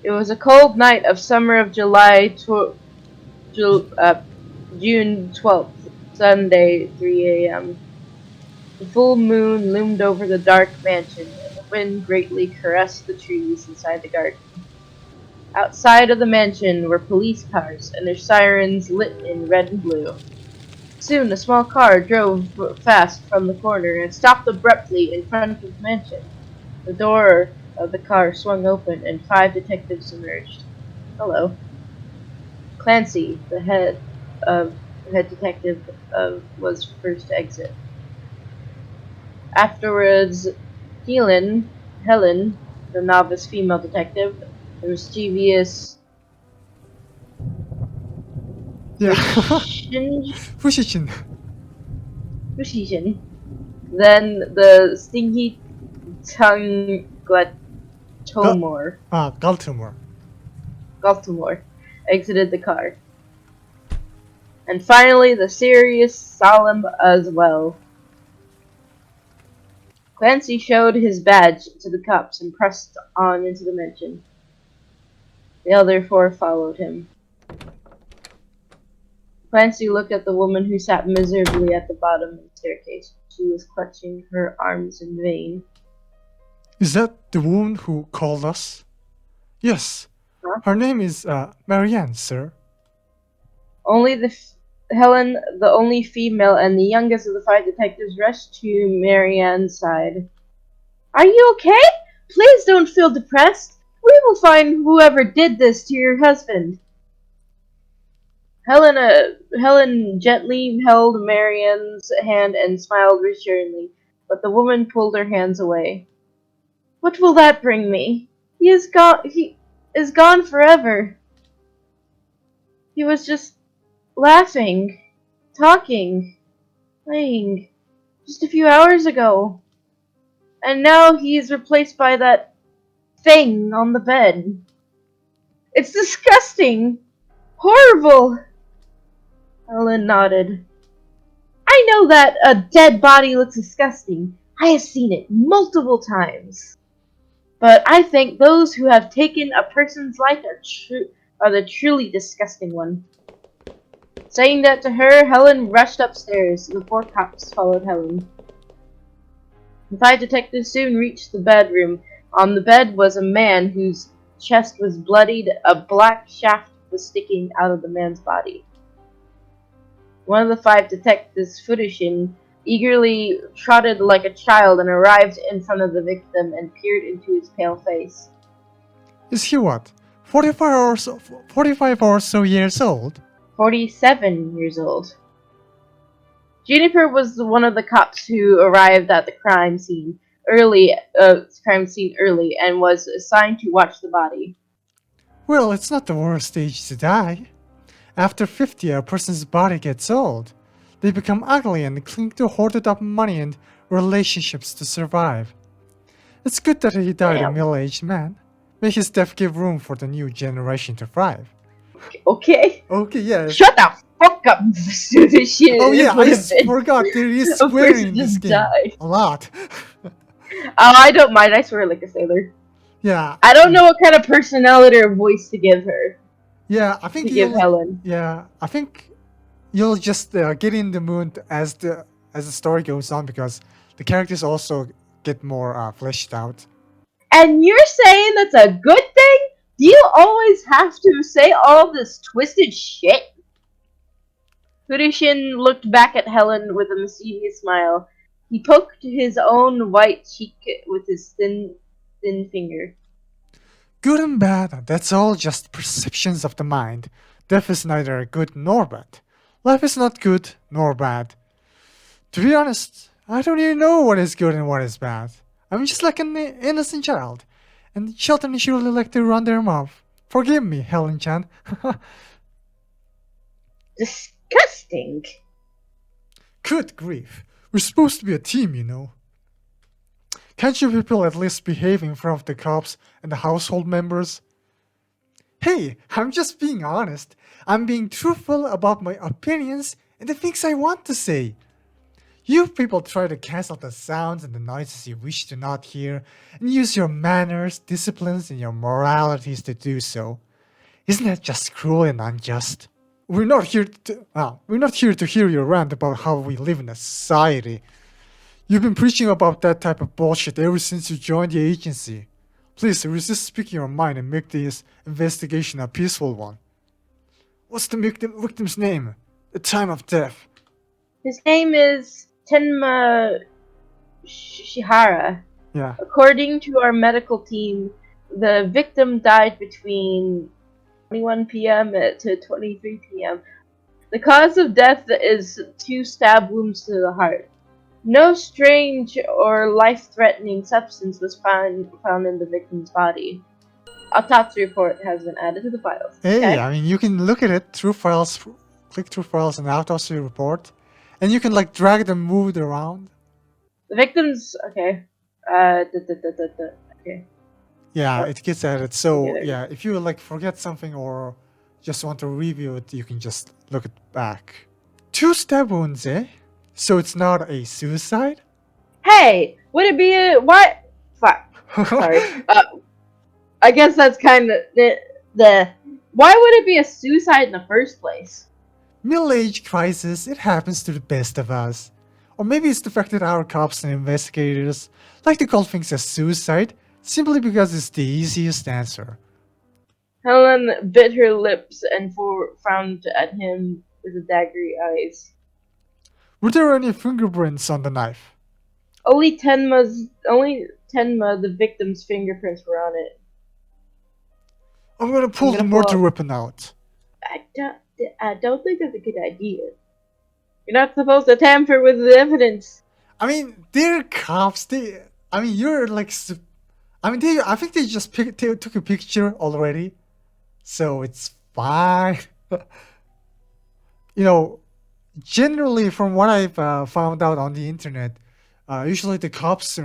It was a cold night of summer of Ju- uh, June 12th, Sunday, 3 a.m. The full moon loomed over the dark mansion, and the wind greatly caressed the trees inside the garden. Outside of the mansion were police cars, and their sirens lit in red and blue. Soon a small car drove fast from the corner and stopped abruptly in front of the mansion. The door of the car swung open, and 5 detectives emerged. Hello. Clancy, the head detective, was first to exit. Afterwards, Helen, the novice female detective, the mischievous Yeah. Fushin, Fushishin. Fushishin, then the stinky tongue Gal- Glatomor, Galtimore. Galtimore exited the car. And finally, the serious Solemn as well. Clancy showed his badge to the cops and pressed on into the mansion. The other four followed him. Clancy looked at the woman who sat miserably at the bottom of the staircase. She was clutching her arms in vain. Is that the woman who called us? Yes. Huh? Her name is Marianne, sir. Only Helen, the only female and the youngest of the 5 detectives, rushed to Marianne's side. Are you okay? Please don't feel depressed. We will find whoever did this to your husband. Helen gently held Marianne's hand and smiled reassuringly, but the woman pulled her hands away. What will that bring me? He is gone forever. He was just laughing, talking, playing, just a few hours ago. And now he is replaced by that thing on the bed. It's disgusting! Horrible! Helen nodded. I know that a dead body looks disgusting. I have seen it multiple times. But I think those who have taken a person's life are the truly disgusting one. Saying that to her, Helen rushed upstairs. The 4 cops followed Helen. The 5 detectives soon reached the bedroom. On the bed was a man whose chest was bloodied. A black shaft was sticking out of the man's body. One of the 5 detectives, Fudishin, eagerly trotted like a child and arrived in front of the victim and peered into his pale face. Is he what? 45 or so years old? 47 years old. Juniper was one of the cops who arrived at the crime scene early, and was assigned to watch the body. Well, it's not the worst age to die. After 50, a person's body gets old. They become ugly and cling to hoarded up money and relationships to survive. It's good that he died a Damn. middle-aged man. May his death give room for the new generation to thrive. Okay. Okay, yes. Shut the fuck up, Fudishin. Oh It yeah, would have been forgot there is a swearing person in this just game. died. A lot. Oh, I don't mind. I swear like a sailor. Yeah. I don't know what kind of personality or voice to give her. Yeah, To give Helen. I think you'll just get in the mood as the story goes on because the characters also get more fleshed out. And you're saying that's a good thing? Do you always have to say all this twisted shit? Fudishin looked back at Helen with a mischievous smile. He poked his own white cheek with his thin finger. Good and bad, that's all just perceptions of the mind. Death is neither good nor bad. Life is not good nor bad. To be honest, I don't even know what is good and what is bad. I'm just like an innocent child, and children usually like to run their mouth. Forgive me, Helen Chan. Disgusting. Good grief. We're supposed to be a team, you know. Can't you people at least behave in front of the cops and the household members? Hey, I'm just being honest. I'm being truthful about my opinions and the things I want to say. You people try to cancel the sounds and the noises you wish to not hear, and use your manners, disciplines, and your moralities to do so. Isn't that just cruel and unjust? We're not here to hear your rant about how we live in a society. You've been preaching about that type of bullshit ever since you joined the agency. Please resist speaking your mind and make this investigation a peaceful one. What's the victim's name? The time of death? His name is Tenma Shihara. Yeah. According to our medical team, the victim died between 21 p.m. to 23 p.m. The cause of death is 2 stab wounds to the heart. No strange or life-threatening substance was found in the victim's body. Autopsy report has been added to the files. Hey, Okay? I mean, you can look at it through files, click through files and autopsy report, and you can like drag them, move it around. The victim's okay. Okay. Yeah, Oh, it gets added. So okay, yeah, if you like forget something or just want to review it, you can just look it back. 2 stab wounds, eh? So it's not a suicide? Hey, would it be a what? Fuck. Sorry. I guess that's kind of the. Why would it be a suicide in the first place? Middle-age crisis, it happens to the best of us. Or maybe it's the fact that our cops and investigators like to call things a suicide simply because it's the easiest answer. Helen bit her lips and frowned at him with daggery eyes. Were there any fingerprints on the knife? Only Tenma, the victim's fingerprints were on it. I'm gonna pull the pull murder out. weapon out. I don't think that's a good idea. You're not supposed to tamper with the evidence. I mean, they're cops. I mean, you're like. I think they just took a picture already, so it's fine. You know, generally, from what I've found out on the internet, usually the cops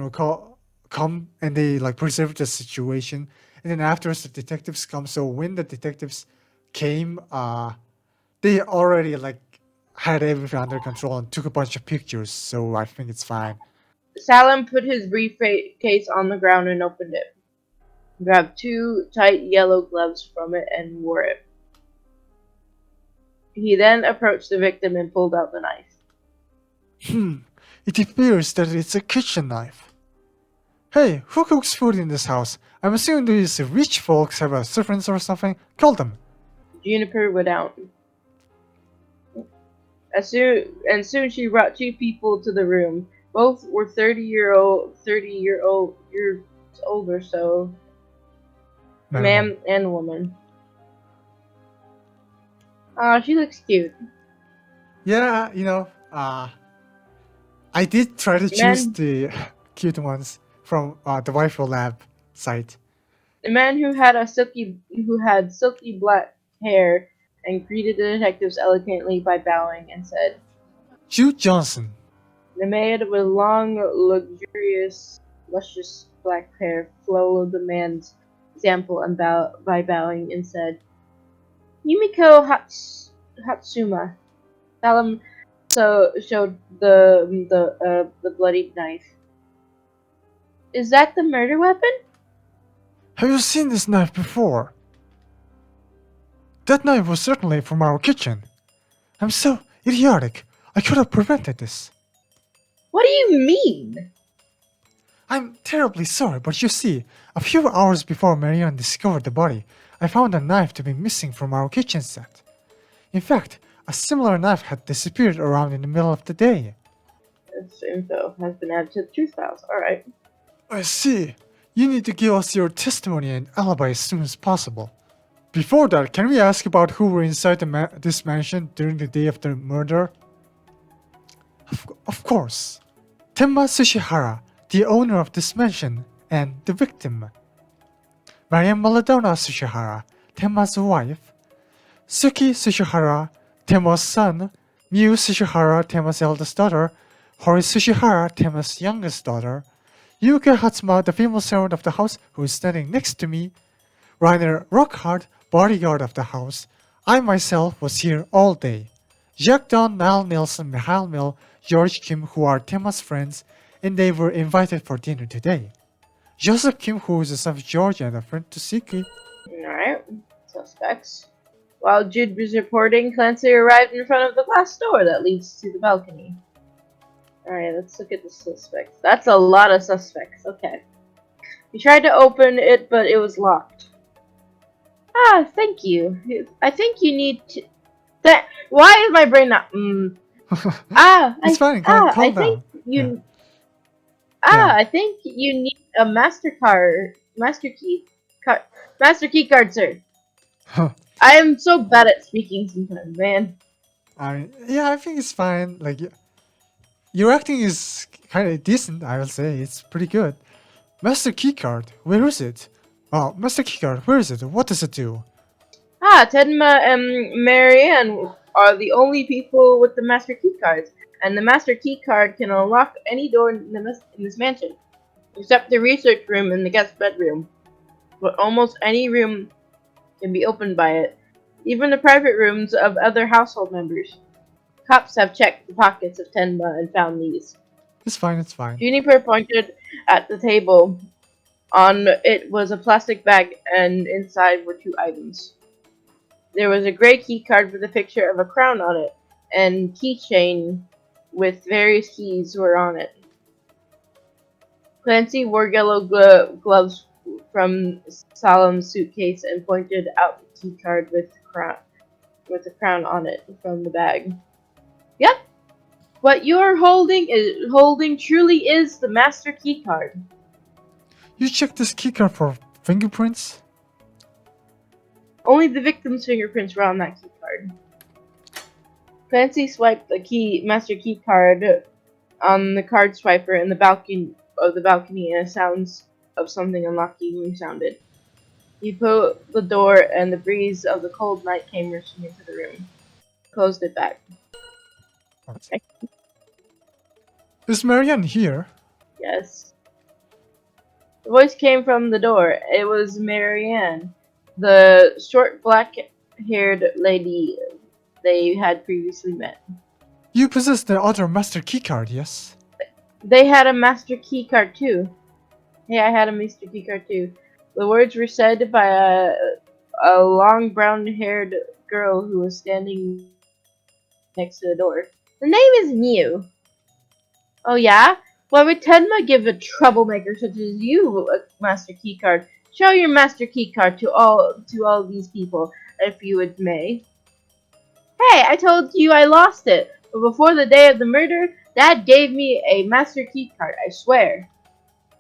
come and they like preserve the situation, and then afterwards the detectives come. So when the detectives came, they already like had everything under control and took a bunch of pictures. So I think it's fine. Salim put his briefcase on the ground and opened it. Grabbed 2 tight yellow gloves from it and wore it. He then approached the victim and pulled out the knife. It appears that it's a kitchen knife. Hey, who cooks food in this house? I'm assuming these rich folks have a servants or something. Call them. Juniper went out. Soon she brought 2 people to the room. Both were 30-year old years old or so. Man and woman. Oh, she looks cute. Yeah, I did try to choose the cute ones from the Wi-Fi Lab site. The man who had silky black hair and greeted the detectives elegantly by bowing and said, Jude Johnson. The maid with long, luxurious, luscious black hair followed the man's example and by bowing and said, Yumiko Hatsuma. Salam showed the bloodied knife. Is that the murder weapon? Have you seen this knife before? That knife was certainly from our kitchen. I'm so idiotic. I could have prevented this. What do you mean? I'm terribly sorry, but you see, a few hours before Marianne discovered the body, I found a knife to be missing from our kitchen set. In fact, a similar knife had disappeared around in the middle of the day. This info has been added to the truth files. Alright. I see. You need to give us your testimony and alibi as soon as possible. Before that, can we ask about who were inside this mansion during the day of the murder? Of course. Tenma Tsushihara, the owner of this mansion, and the victim. Marianne Maladona Tsushihara, Tenma's wife. Suki Tsushihara, Tenma's son. Miu Tsushihara, Tenma's eldest daughter. Hori Tsushihara, Tenma's youngest daughter. Yuka Hatsuma, the female servant of the house who is standing next to me. Rainer Rockhart, bodyguard of the house. I myself was here all day. Jacques Don, Niall Nilsson, Mihail Mill, George Kim, who are Tema's friends, and they were invited for dinner today. Joseph Kim, who is a son of George and a friend to Siki. Alright, suspects. While Jude was reporting, Clancy arrived in front of the glass door that leads to the balcony. Alright, let's look at the suspects. That's a lot of suspects. Okay. He tried to open it, but it was locked. Ah, thank you. I think you need to... That... Why is my brain not... It's fine, I calm think down. Yeah. you... Yeah. I think you need a Master key... Card... Master key card, sir. I am so bad at speaking sometimes, man. I mean, yeah, I think it's fine. Like, your acting is kind of decent, I will say. It's pretty good. Master Keycard, where is it? Oh, Master Keycard, where is it? What does it do? Tenma and Marianne are the only people with the Master Key cards, and the Master Key card can unlock any door in this mansion, except the research room and the guest bedroom. But almost any room can be opened by it, even the private rooms of other household members. Cops have checked the pockets of Tenma and found these. It's fine, it's fine. Juniper pointed at the table. On it was a plastic bag, and inside were two items. There was a gray key card with a picture of a crown on it, and keychain with various keys were on it. Clancy wore yellow gloves from Salem's suitcase and pointed out the key card with a crown on it from the bag. Yep, what you're holding truly is the master key card. You checked this keycard for fingerprints? Only the victim's fingerprints were on that key card. Clancy swiped the master key card on the card swiper in the balcony and sounds of something unlocking resounded. He put the door and the breeze of the cold night came rushing into the room. Closed it back. Okay. Is Marianne here? Yes. The voice came from the door. It was Marianne, the short black-haired lady they had previously met. You possess the other master keycard, yes? They had a master key card too. Hey, I had a master key card too. The words were said by a long brown-haired girl who was standing next to the door. The name is Mew. Oh yeah? Why would Tenma give a troublemaker such as you a master key card? Show your master key card to all these people, if you would may. Hey, I told you I lost it, but before the day of the murder, Dad gave me a master key card, I swear.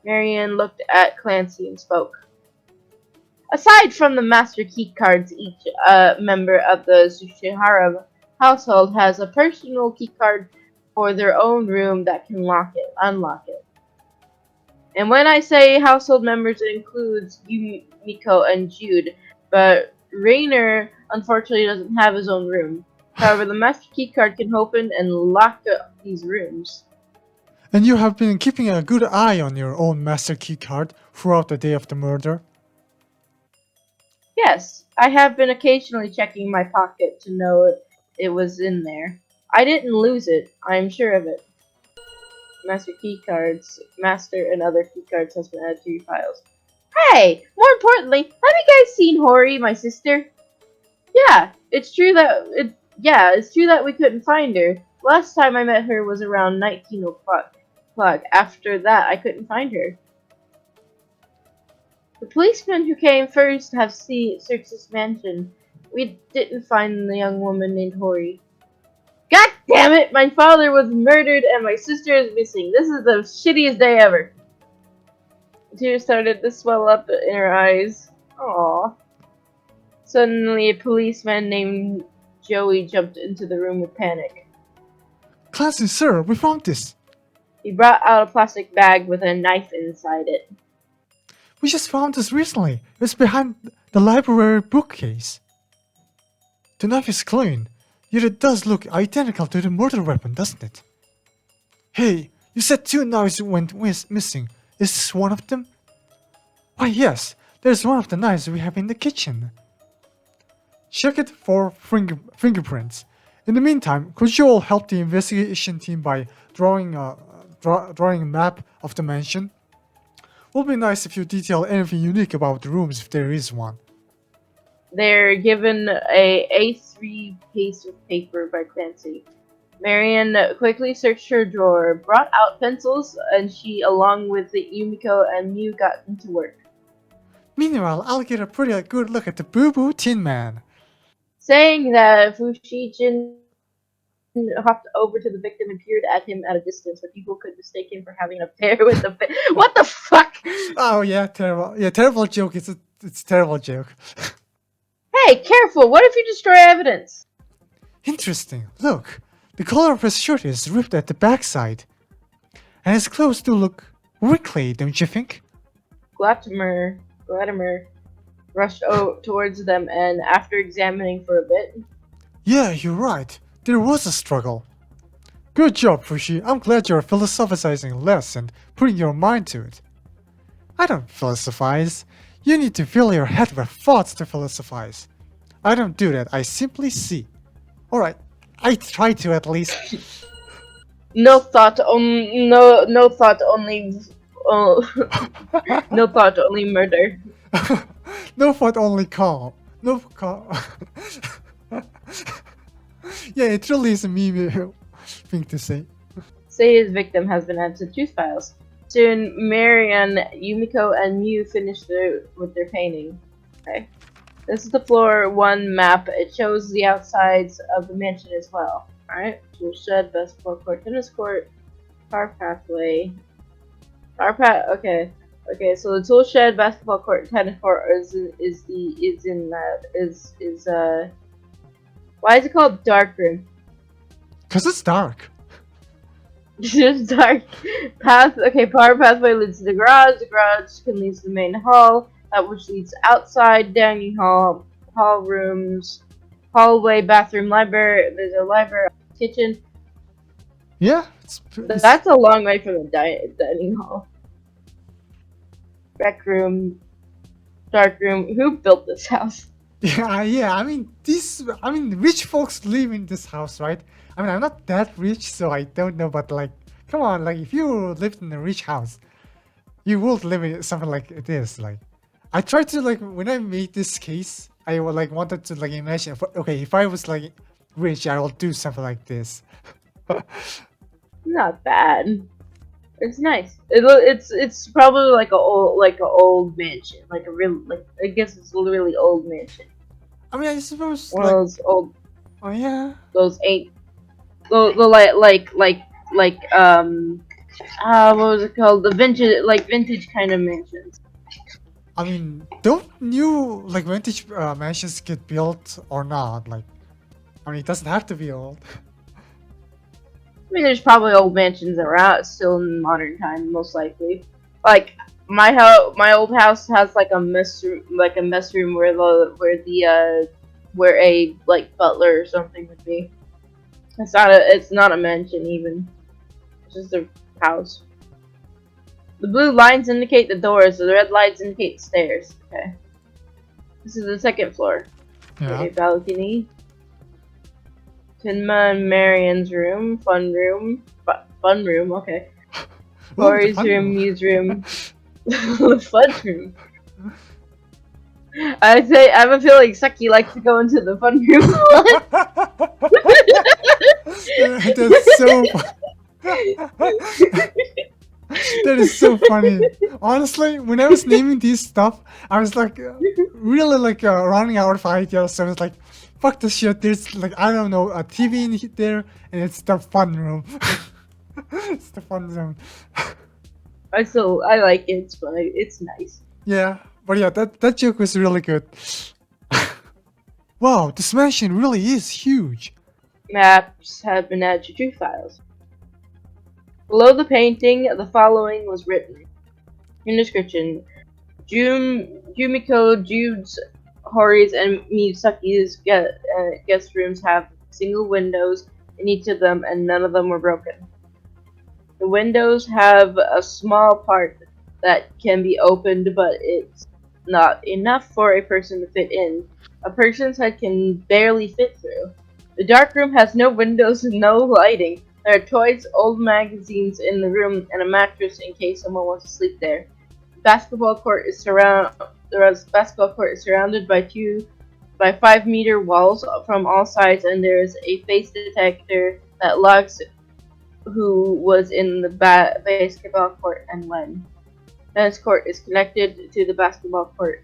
Marianne looked at Clancy and spoke. Aside from the master key cards, each member of the Tsuchihara household has a personal key card for their own room that can unlock it. And when I say household members, it includes Yumiko and Jude, but Rainer unfortunately doesn't have his own room. However, the master key card can open and lock these rooms. And you have been keeping a good eye on your own master keycard throughout the day of the murder? Yes, I have been occasionally checking my pocket to know it was in there. I didn't lose it, I am sure of it. Master keycards, master and other keycards has been added to your files. Hey! More importantly, have you guys seen Hori, my sister? Yeah, it's true that we couldn't find her. Last time I met her was around 19 o'clock. After that, I couldn't find her. The policemen who came first have searched this mansion. We didn't find the young woman named Hori. God damn it! My father was murdered and my sister is missing. This is the shittiest day ever. Tears started to swell up in her eyes. Aww. Suddenly, a policeman named Joey jumped into the room with panic. Clancy, sir, we found this. He brought out a plastic bag with a knife inside it. We just found this recently. It's behind the library bookcase. The knife is clean, yet it does look identical to the murder weapon, doesn't it? Hey, you said 2 knives went missing. Is this one of them? Why yes, there's one of the knives we have in the kitchen. Check it for fingerprints. In the meantime, could you all help the investigation team by drawing a map of the mansion? Would be nice if you detail anything unique about the rooms if there is one. They're given a A3 piece of paper by Clancy. Marion quickly searched her drawer, brought out pencils, and she, along with the Yumiko and Mew, got into work. Meanwhile, I'll get a pretty good look at the Boo Boo Tin Man. Saying that, Fushijin hopped over to the victim and peered at him at a distance where people could mistake him for having an affair with the what the fuck? Oh yeah, terrible. Yeah, terrible joke. It's a terrible joke. Hey, careful! What if you destroy evidence? Interesting. Look, the collar of his shirt is ripped at the backside, and his clothes do look wrinkly, don't you think? Glatimer rushed towards them, and after examining for a bit, Yeah, you're right. There was a struggle. Good job, Fushi. I'm glad you're philosophizing less and putting your mind to it. I don't philosophize. You need to fill your head with thoughts to philosophize. I don't do that. I simply see. Alright, I try to at least. no thought, only, no thought, only murder. No thought, only calm. No calm. Yeah, it really is a meme thing to say. Say his victim has been added to tooth files. Soon, Marion, Yumiko, and Mew finished with their painting. Okay. This is the floor 1 map. It shows the outsides of the mansion as well. Alright. Tool shed, basketball court, tennis court, car pathway. Okay. Okay, so the tool shed, basketball court, tennis court why is it called dark room? Cause it's dark. Just dark power pathway leads to the garage. The garage can lead to the main hall, which leads outside, dining hall, hall rooms, hallway, bathroom, library. There's a library, kitchen. Yeah, that's a long way from the dining hall. Rec room, dark room. Who built this house? Yeah. I mean, rich folks live in this house, right? I mean, I'm not that rich, so I don't know. But like, come on, like, if you lived in a rich house, you would live in something like this. Like, I tried to like when I made this case, I would like wanted to like imagine. Okay, if I was like rich, I will do something like this. Not bad. It's nice. It's probably like a old mansion, like a real I guess it's a really old mansion. I mean, I suppose one of those old. Oh yeah. Those ain't. What was it called? The vintage kind of mansions. I mean, don't new like vintage mansions get built or not? Like, I mean, it doesn't have to be old. I mean, there's probably old mansions around still in modern time, most likely. Like my old house has like a mess room where a like butler or something would be. It's not a mansion even. It's just a house. The blue lines indicate the doors, the red lines indicate the stairs. Okay. This is the 2nd floor. Yeah. Okay, balcony. Tinma and Marion's room, fun room, okay. Corey's room, Mew's room, fun room. I have a feeling Seki likes to go into the fun room. That's so. That is so funny. Honestly, when I was naming these stuff, I was like, really like running out of ideas. So I was like, fuck this shit. There's like, I don't know, a TV in there, and it's the fun room. It's the fun zone. I like it. It's funny. It's nice. Yeah, but yeah, that joke was really good. Wow, this mansion really is huge. Maps have been added to truth files. Below the painting, the following was written. In description, Jumiko, Jude's, Hori's, and Misaki's guest rooms have single windows in each of them, and none of them were broken. The windows have a small part that can be opened, but it's not enough for a person to fit in. A person's head can barely fit through. The dark room has no windows and no lighting. There are toys, old magazines in the room, and a mattress in case someone wants to sleep there. The basketball court is surrounded by 5-meter walls from all sides, and there is a face detector that logs who was in the basketball court and when. Tennis court is connected to the basketball court.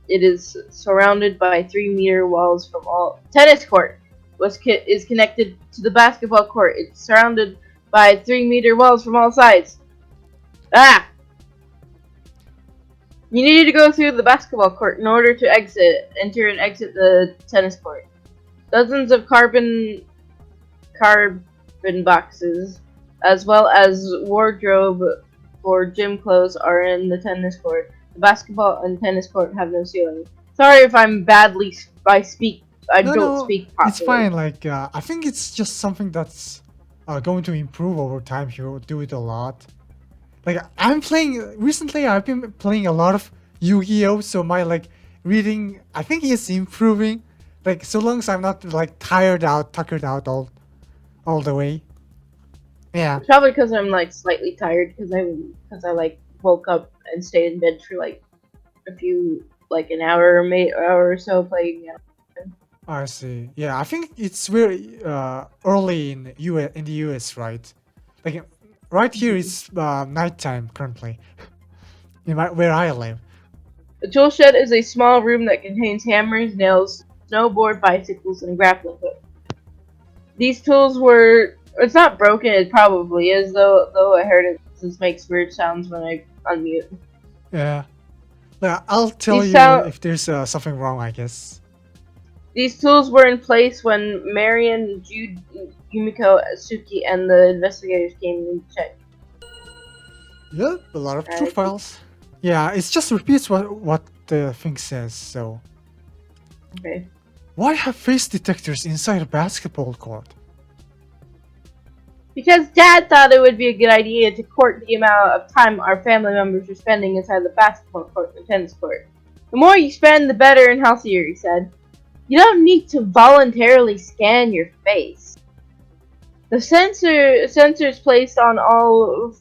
It is surrounded by 3-meter walls from all. Tennis court is connected to the basketball court. It's surrounded by 3-meter walls from all sides. Ah! You need to go through the basketball court in order to enter and exit the tennis court. Dozens of carbon boxes, as well as wardrobe for gym clothes, are in the tennis court. The basketball and tennis court have no ceiling. Sorry if I'm badly. I No, don't no, speak it's properly. fine. I think it's just something that's going to improve over time if you do it a lot. Like, I'm playing recently. I've been playing a lot of Yu-Gi-Oh, so my reading, I think, is improving. Like, so long as I'm not tired out, tuckered out all the way. Yeah, It's probably because I'm slightly tired because I woke up and stayed in bed for a few an hour or so playing. I see. Yeah, I think it's very early in the US, right? Like, right here it's nighttime currently where I live. The tool shed is a small room that contains hammers, nails, snowboard, bicycles, and grappling hook. These tools were. It's not broken. It probably is, though I heard it just makes weird sounds when I unmute. Yeah. I'll tell These you sound. if there's something wrong, I guess. These tools were in place when Marion, Jude, Yumiko, Suki, and the investigators came to check. Yep, a lot of truth Uh, files. Yeah, it just repeats what the thing says. So, okay. why have face detectors inside a basketball court? Because Dad thought it would be a good idea to court the amount of time our family members were spending inside the basketball court and the tennis court. The more you spend, the better and healthier, he said. You don't need to voluntarily scan your face. The sensors placed on all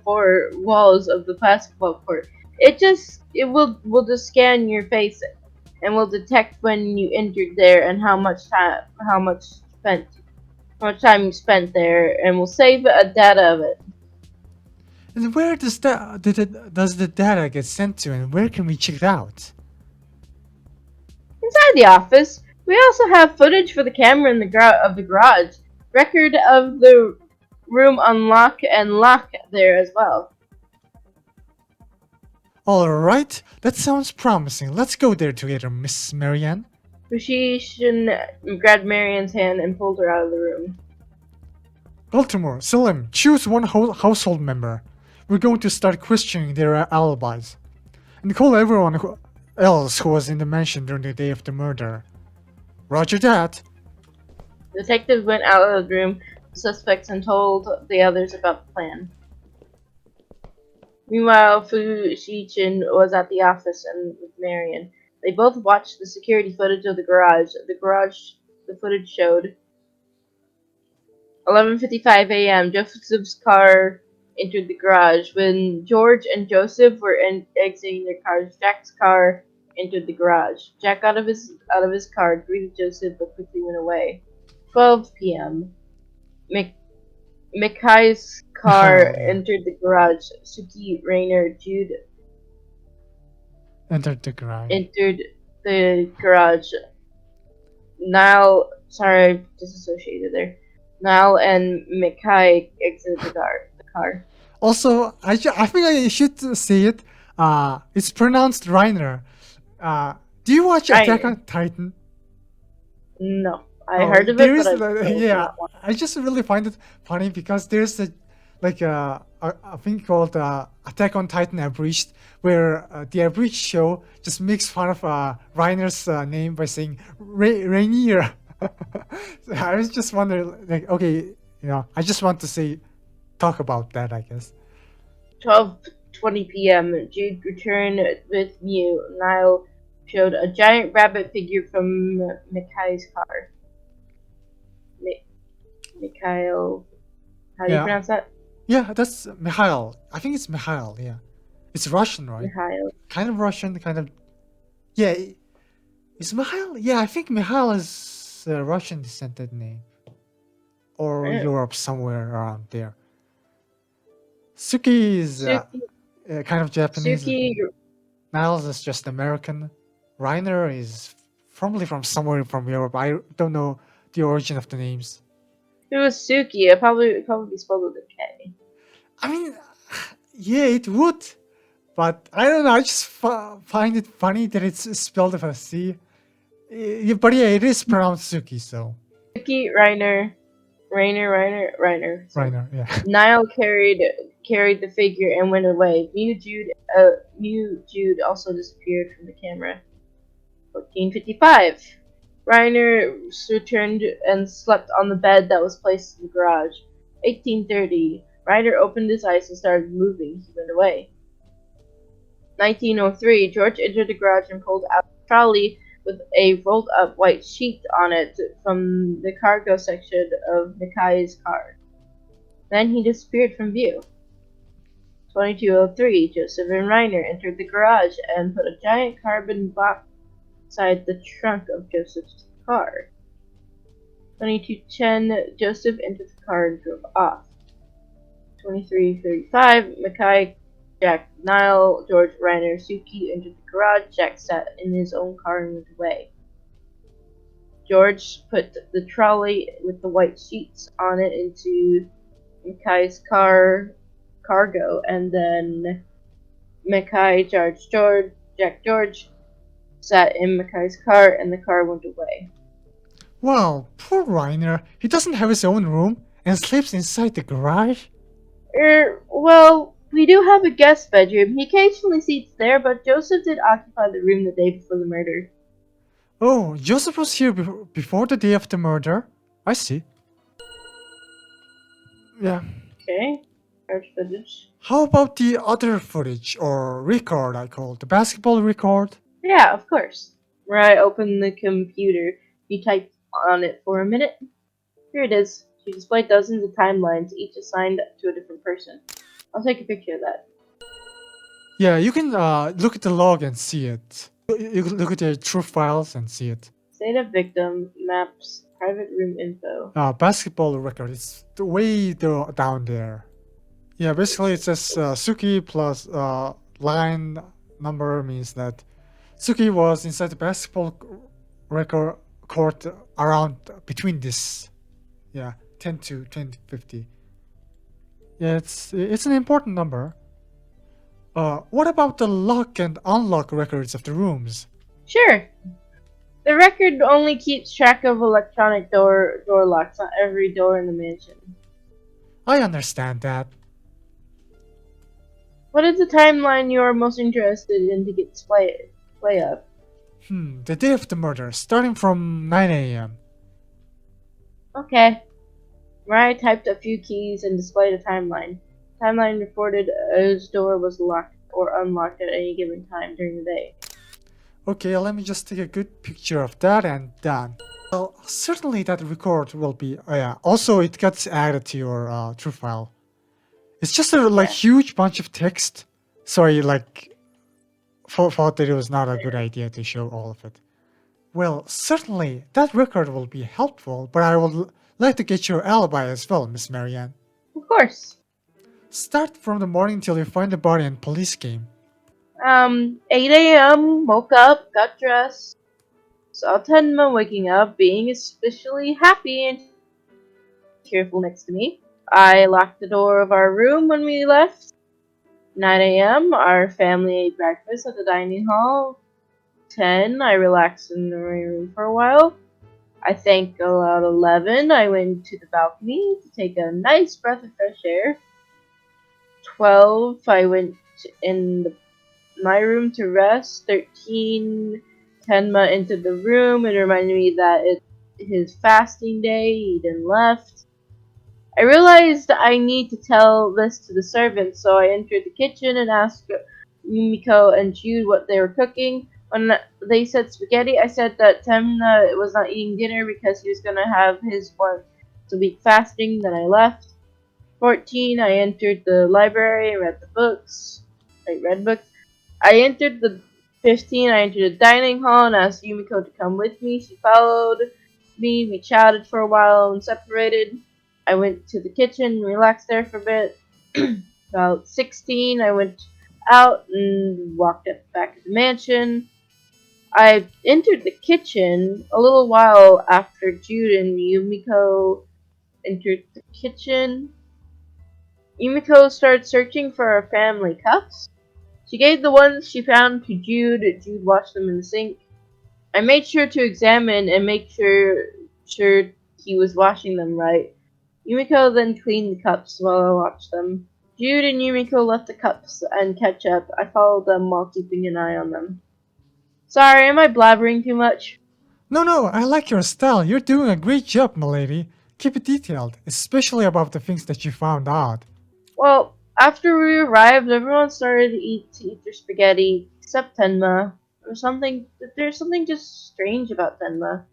four walls of the basketball court. It will just scan your face and will detect when you entered there and how much time you spent there, and will save a data of it. And where does the data get sent to, and where can we check it out? Inside the office, we also have footage for the camera in of the garage, record of the room unlock and lock there as well. All right, that sounds promising. Let's go there together, Miss Marianne. Fushishin grabbed Marian's hand and pulled her out of the room. Baltimore, Selim, choose one household member. We're going to start questioning their alibis. And call everyone else who was in the mansion during the day of the murder. Roger that. The detective went out of the room with the suspects and told the others about the plan. Meanwhile, Fushishin was at the office and with Marian. They both watched the security footage of the garage. The footage showed 11:55 a.m. Joseph's car entered the garage. When George and Joseph were exiting their cars, Jack's car entered the garage. Jack out of his car greeted Joseph but quickly went away. 12 p.m. Mikai's car Yeah. entered the garage. Suki, Rainer, Jude Entered the garage. entered the garage. Niall, sorry, I disassociated there. Niall and Mikai exited the car. Also, I think I should say it. It's pronounced Reiner. Do you watch Attack Rainer. on Titan? No. I Oh, heard of it, there but is I don't yeah. not want. I just really find it funny because there's a thing called Attack on Titan Abridged, where the Abridged show just makes fun of Reiner's name by saying Rainier. So I was just wondering, okay, I just want to talk about that, I guess. 12:20 p.m. Jude returned with Mew. Niall showed a giant rabbit figure from Mikai's car. Mikhail. How do you Yeah, pronounce that? yeah, that's Mikhail. I think it's Mikhail. Yeah, it's Russian, right? Mikhail. Kind of Russian, kind of. Yeah, is Mikhail? Yeah, I think Mikhail is a Russian descended name, or Uh, Europe somewhere around there. Suki is Suki. kind of Japanese. I Suki. think. Niles is just American. Reiner is probably from somewhere from Europe. I don't know the origin of the names. It was Suki. It probably spelled with a K. I mean, yeah, it would, but I don't know. I just find it funny that it's spelled with a C. But yeah, it is pronounced Suki, so Suki, Reiner. Sorry. Reiner, yeah. Niall carried the figure and went away. Mew Jude also disappeared from the camera. 14:55. Reiner returned and slept on the bed that was placed in the garage. 18:30. Reiner opened his eyes and started moving. He went away. 19:03. George entered the garage and pulled out a trolley with a rolled up white sheet on it from the cargo section of Mikai's car. Then he disappeared from view. 22:03. Joseph and Reiner entered the garage and put a giant carbon box inside the trunk of Joseph's car. 22:10. Joseph entered the car and drove off. 23:35. Mackay, Jack, Niall, George, Reiner, Suki entered the garage. Jack sat in his own car and went away. George put the trolley with the white sheets on it into Mackay's cargo, and then Mackay, George sat in Mackay's car, and the car went away. Wow, poor Reiner. He doesn't have his own room and sleeps inside the garage. Well, we do have a guest bedroom. He occasionally sleeps there, but Joseph did occupy the room the day before the murder. Oh, Joseph was here before the day of the murder. I see. Yeah. Okay, arch footage. How about the other footage or record I call it? The basketball record? Yeah, of course. Right, open the computer. You typed on it for a minute. Here it is. She displayed dozens of timelines, each assigned to a different person. I'll take a picture of that. Yeah, you can look at the log and see it. You can look at the true files and see it. State of victim, maps, private room info. Basketball record. It's way down there. Yeah, basically it says Suki plus line number means that Suki was inside the basketball record court around between this. Yeah, 10 to 10:50. Yeah, it's an important number. What about the lock and unlock records of the rooms? Sure. The record only keeps track of electronic door locks, not every door in the mansion. I understand that. What is the timeline you are most interested in to get play of? The day of the murder, starting from 9 a.m. Okay. Mariah typed a few keys and displayed a timeline. Timeline reported his door was locked or unlocked at any given time during the day. Okay, let me just take a good picture of that and done. Well, certainly that record will be. Oh yeah. Also, it gets added to your true file. It's just a Yeah. huge bunch of text. Sorry, thought that it was not a good idea to show all of it. Well, certainly that record will be helpful, but I would like to get your alibi as well, Miss Marianne. Of course. Start from the morning till you find the body and police came. 8 a.m., woke up, got dressed, saw Tenma waking up, being especially happy and cheerful next to me. I locked the door of our room when we left. 9 a.m., our family ate breakfast at the dining hall. 10, I relaxed in the room for a while. I think about 11, I went to the balcony to take a nice breath of fresh air. 12, I went in my room to rest. 13, Tenma entered the room and reminded me that it's his fasting day. He then left. I realized I need to tell this to the servants, so I entered the kitchen and asked Yumiko and Jude what they were cooking. When they said spaghetti, I said that Temna was not eating dinner because he was going to have his one a week fasting, then I left. 14, I entered the library, read the books. I read books. I entered the 15, I entered the dining hall and asked Yumiko to come with me. She followed me. We chatted for a while and separated. I went to the kitchen, relaxed there for a bit. About 16, I went out and walked up back to the mansion. I entered the kitchen a little while after Jude and Yumiko entered the kitchen. Yumiko started searching for her family cups. She gave the ones she found to Jude. Jude washed them in the sink. I made sure to examine and make sure he was washing them right. Yumiko then cleaned the cups while I watched them. Jude and Yumiko left the cups and ketchup. I followed them while keeping an eye on them. Sorry, am I blabbering too much? No, no, I like your style. You're doing a great job, milady. Keep it detailed, especially about the things that you found out. Well, after we arrived, everyone started to eat their spaghetti, except Tenma. There's something just strange about Tenma.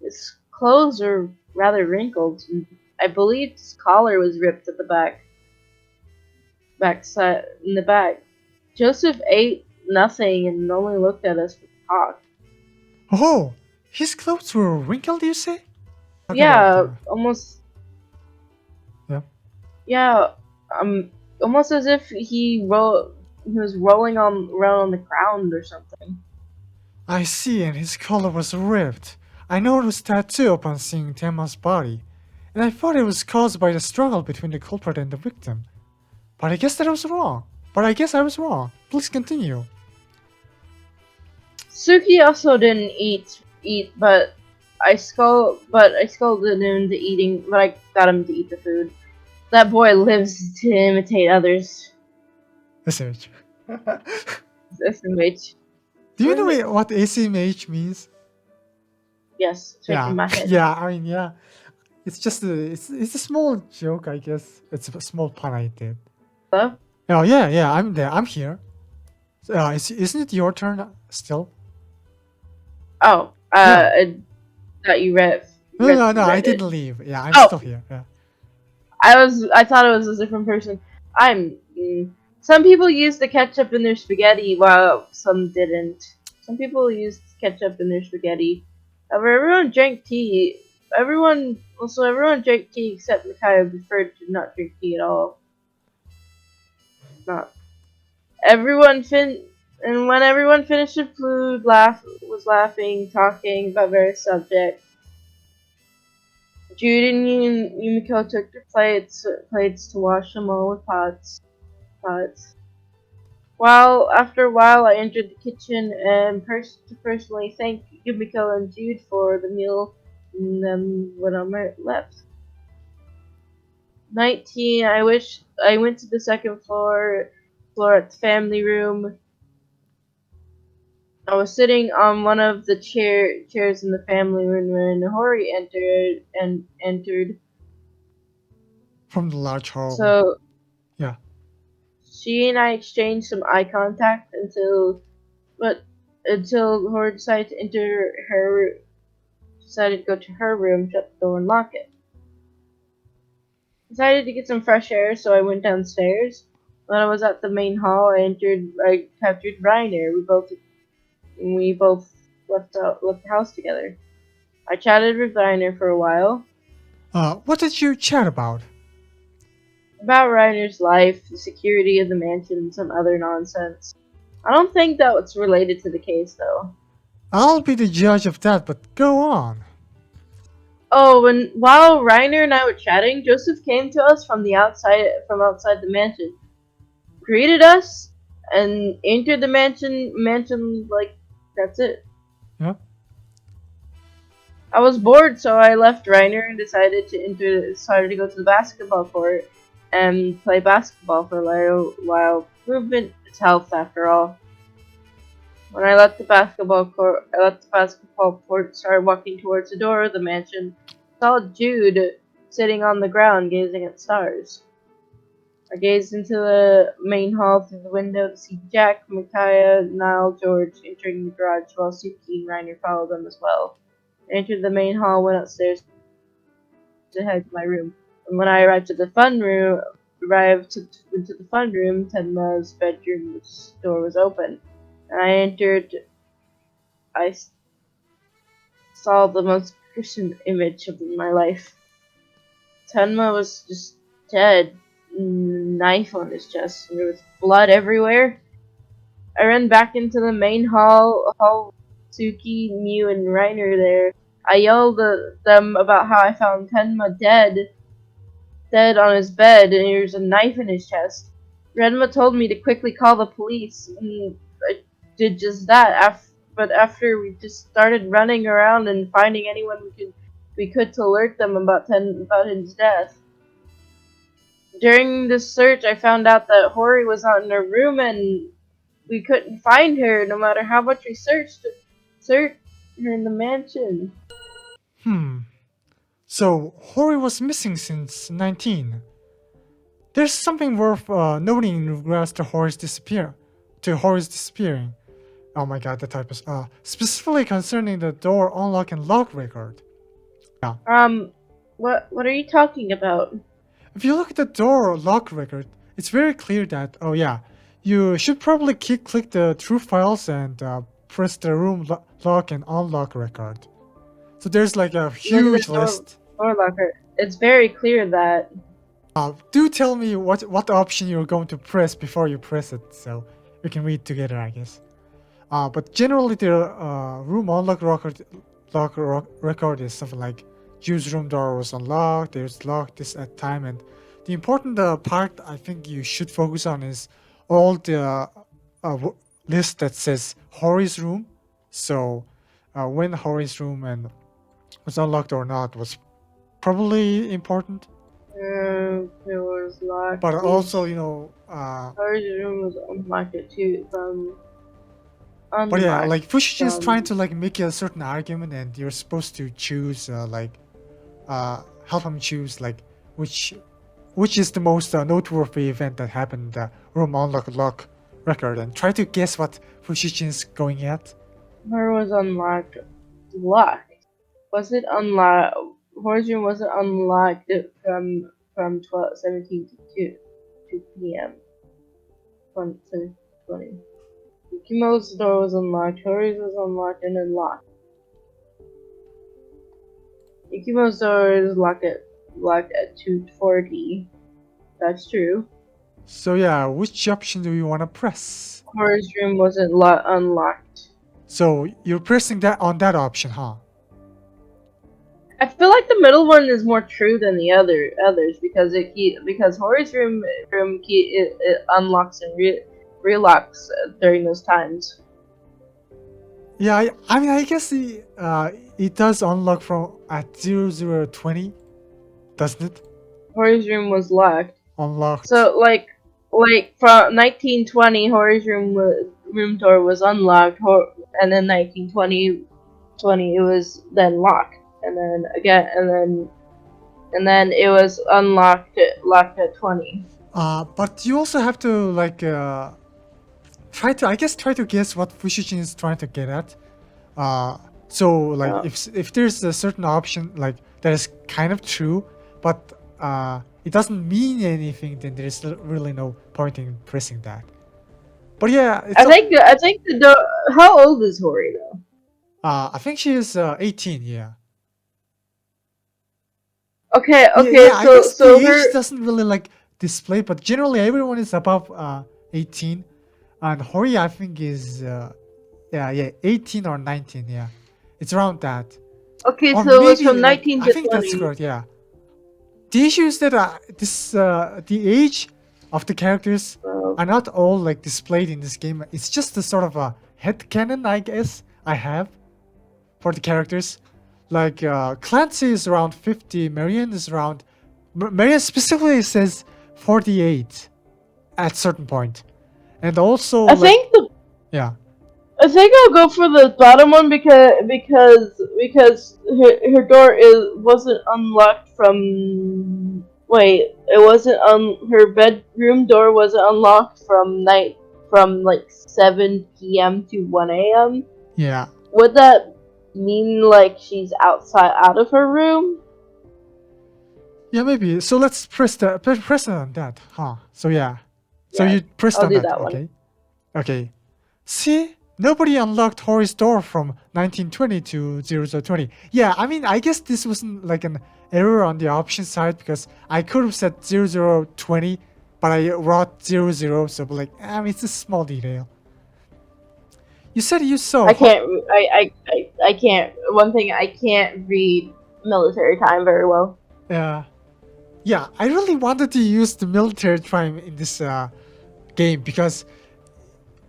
His clothes are rather wrinkled, and I believe his collar was ripped at the backside, in the back. Joseph ate nothing and only looked at us with talk. Oh, his clothes were wrinkled, you say? Talk about Yeah, almost, yeah. yeah, almost as if he was rolling on around on the ground or something. I see, and his collar was ripped. I noticed that too upon seeing Tema's body, and I thought it was caused by the struggle between the culprit and the victim. But I guess that I was wrong. But I guess I was wrong. Please continue. Suki also didn't eat, but I scolded him into eating, but I got him to eat the food. That boy lives to imitate others. SMH. SMH. Do you What know is it? what ACMH means? Yes, shaking Yeah, my head. yeah. I mean, yeah. It's a small joke, I guess. It's a small pun I did. Hello? Oh yeah, yeah. I'm there. I'm here. Isn't it your turn still? Oh, Yeah. I thought you No, no, no. I read it. didn't leave. Yeah, I'm Oh, still here. Yeah. I thought it was a different person. Some people used the ketchup in their spaghetti while some didn't. Some people used ketchup in their spaghetti. However, everyone drank tea. Everyone drank tea except Mikhail preferred to not drink tea at all. Not everyone fin and when everyone finished the food, was laughing, talking about various subjects. Jude and Yumiko took their plates to wash them all with pots. While after a while, I entered the kitchen and to personally thank Yumiko and Jude for the meal and then when I left. 19. I went to the second floor at the family room. I was sitting on one of the chairs in the family room when Hori entered. From the large hall. So Yeah. she and I exchanged some eye contact but until Hori decided to go to her room, shut the door, and lock it. Decided to get some fresh air, so I went downstairs. When I was at the main hall, I captured Reiner. We both left the house together. I chatted with Reiner for a while What did you chat about? about Reiner's life, the security of the mansion, and some other nonsense. I don't think that was related to the case, though. I'll be the judge of that, but go on. Oh, and while Reiner and I were chatting, Joseph came to us from outside the mansion, greeted us, and entered the mansion like that's it. Yeah. I was bored, so I left Reiner and decided to go to the basketball court and play basketball for a little while. Movement is health, after all. When I left the basketball court, started walking towards the door of the mansion. Saw Jude sitting on the ground, gazing at stars. I gazed into the main hall through the window to see Jack, Micaiah, Niall, George entering the garage, while Suki and Reiner followed them as well. I entered the main hall, went upstairs. to head to my room. And when I arrived at the fun room, arrived to, into the fun room, Tenma's bedroom door was open. And I entered. I saw the most gruesome image of my life. Tenma was just dead, knife on his chest, and there was blood everywhere. I ran back into the main hall, Suki, Mew, and Reiner there. I yelled at them about how I found Tenma dead on his bed, and there was a knife in his chest. Renma told me to quickly call the police, and I did just that. But after we just started running around and finding anyone we could to alert them about his death. During this search, I found out that Hori was not in her room, and we couldn't find her, no matter how much we searched her in the mansion. Hmm. So Hori was missing since 19. There's something worth noting in regards to Hori's disappearing. Oh my god, the type is specifically concerning the door unlock and lock record. Yeah. What are you talking about? If you look at the door lock record, it's very clear that oh yeah, you should probably click the true files and press the room lock and unlock record. So there's like a Look at the huge list. door locker. It's very clear that. Do tell me what option you're going to press before you press it, so we can read together, I guess. But generally, the room unlock record is something like use room door was unlocked, there's locked this at time, and the important part I think you should focus on is all the list that says Hori's room. So when Hori's room and was unlocked or not was probably important. It was locked. But also, Hers room was unlocked too. but yeah, Unlocked like Fushigi is trying from. to like make a certain argument, and you're supposed to choose help him choose like which which is the most noteworthy event that happened in the room unlock lock record, and try to guess what Fushigi is going at. Her was unlocked. Locked. Was it unlocked? Hers room wasn't unlocked from 17 to 2 p.m. 20. Yukimo's door was unlocked. Hori's was unlocked and then locked. Yukimo's door is locked at 2:40. That's true. So yeah, which option do you want to press? Hori's room wasn't unlocked. So you're pressing that on that option, huh? I feel like the middle one is more true than the others because Hori's room key it unlocks and relocks during those times. Yeah, I mean, I guess it does unlock from at 0020, doesn't it? Hori's room was locked. Unlocked. So like from 1920, Hori's room door was unlocked, and then 1920 it was then locked, and then again, and then it was locked at 20. But you also have to like try to guess what Fushichin is trying to get at. So like Yeah. if there's a certain option like that is kind of true, but it doesn't mean anything, then there's really no point in pressing that. But yeah, it's I think the door. How old is Hori though? I think she is 18. Yeah. Okay, Yeah. I guess the so age her. doesn't really like display, but generally everyone is above 18, and Hori I think is yeah 18 or 19. Yeah, it's around that. Okay, Or so it was maybe from like 19 I to think that's 20. correct. Yeah. The issue is that the age of the characters are not all like displayed in this game. It's just a sort of a headcanon, I guess, I have for the characters. Like Clancy is around 50, Marion is around. Marion specifically says 48 at certain point, and also I like think the yeah. I think I'll go for the bottom one because her door wasn't unlocked from. Wait, it wasn't her bedroom door wasn't unlocked from like 7 p.m. to 1 a.m. Yeah. Would that mean like she's out of her room? Yeah, maybe. So let's press on that, huh? So yeah. So Yeah, you pressed I'll on do that, that one. okay? Okay. See, nobody unlocked Hori's door from 1920 to 0020. Yeah, I mean, I guess this wasn't like an error on the option side because I could have said 0020, but I wrote 00, so like, I mean, it's a small detail. You said you saw. I can't. I can't. One thing I can't read military time very well. Uh, yeah, I really wanted to use the military time in this game because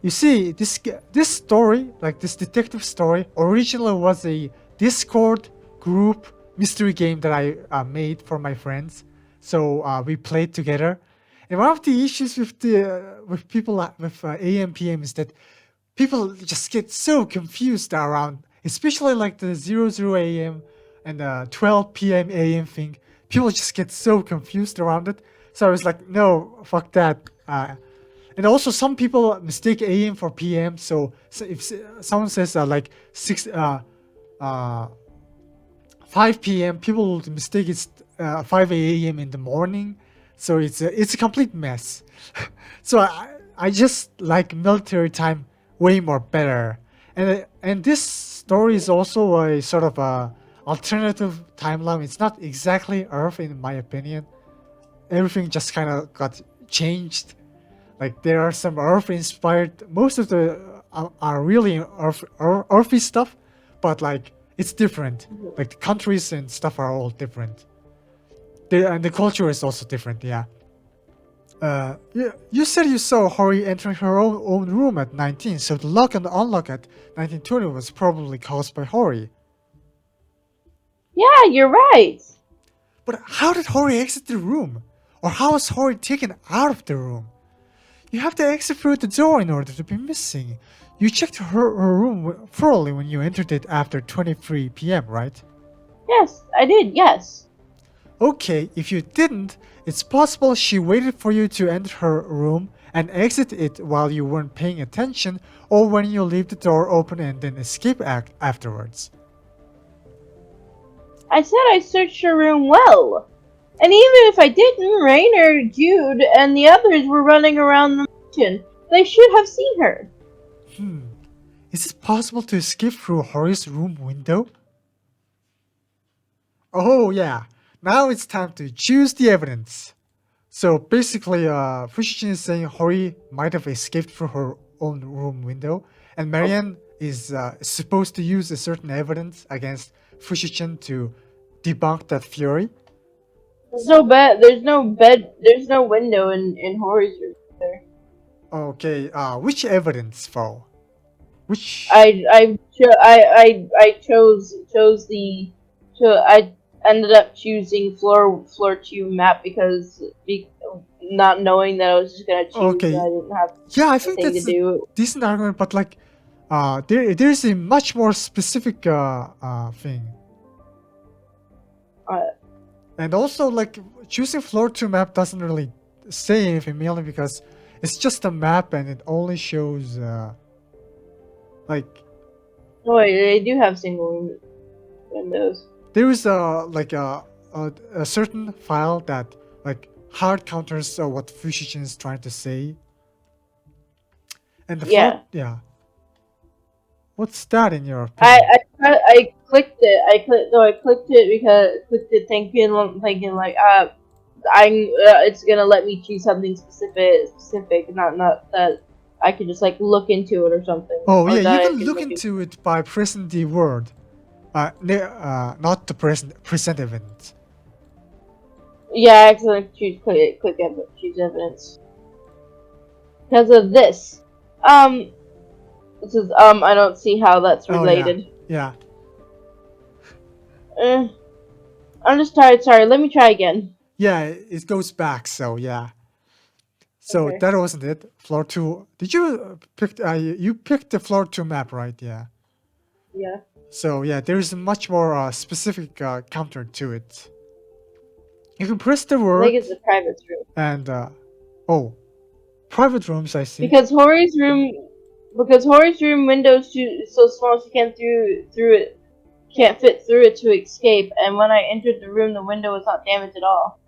you see, this story, like this detective story, originally was a Discord group mystery game that I made for my friends. So we played together. And one of the issues with the with people with AM PM is that people just get so confused around, especially like the 00 AM and 12 PM AM thing. People just get so confused around it. So I was like, no, fuck that. And also, some people mistake AM for PM. So if someone says like 5 p.m., people will mistake it's 5 a.m. in the morning. So it's a complete mess. So I just like military time way more better. And this story is also a sort of a alternative timeline. It's not exactly Earth in my opinion. Everything just kind of got changed. Like there are some Earth inspired. Most of the are really Earthy stuff, but like it's different. Like the countries and stuff are all different. And the culture is also different. Yeah. You said you saw Hori entering her own room at 19, so the lock and unlock at 1920 was probably caused by Hori. Yeah, you're right. But how did Hori exit the room? Or how was Hori taken out of the room? You have to exit through the door in order to be missing. You checked her room thoroughly when you entered it after 23 p.m., right? Yes, I did. Yes. Okay, if you didn't, it's possible she waited for you to enter her room and exit it while you weren't paying attention, or when you leave the door open and then escape afterwards. I said I searched your room well. And even if I didn't, Rainer, Jude, and the others were running around the mansion. They should have seen her. Hmm. Is it possible to escape through Hori's room window? Oh yeah, now it's time to choose the evidence. So basically, Fushichin is saying Hori might have escaped through her own room window, and Oh, Marianne is supposed to use a certain evidence against Fushichin to debunk that theory. there's no bed. There's no bed. There's no window in Hori's room. There. Okay, which evidence, though? Which? I chose the. I ended up choosing floor two map because not knowing that I was just gonna choose, Okay, I didn't have yeah, I think anything to that's a do. decent argument, but like, there's a much more specific thing. Uh, And also, like, choosing floor 2 map doesn't really say anything mainly because it's just a map and it only shows, like, no, wait, they do have windows. there is a certain file that, like, hard counters what Fushichin is trying to say. And the floor, Yeah. yeah. What's that in your I, opinion? I clicked it. I clicked it because clicked it thinking like it's gonna let me choose something specific, not that I could just like look into it or something, Oh, or yeah, you that I can could look look into. into it by pressing the word, not the present event. Yeah, I accidentally choose evidence because of this. Um, this is I don't see how that's Oh, yeah, related. yeah. Uh, I'm just tired. Sorry. Let me try again. Yeah, it goes back, so yeah. So Okay. that wasn't it. Floor 2. Did you pick you picked the floor 2 map, right? Yeah. Yeah. So yeah, there is a much more specific counter to it. You can press the I think word it's a private room. and oh, private rooms I see. Because Hori's room, window is so small she can't through it. can't fit through it to escape, and when I entered the room, the window was not damaged at all.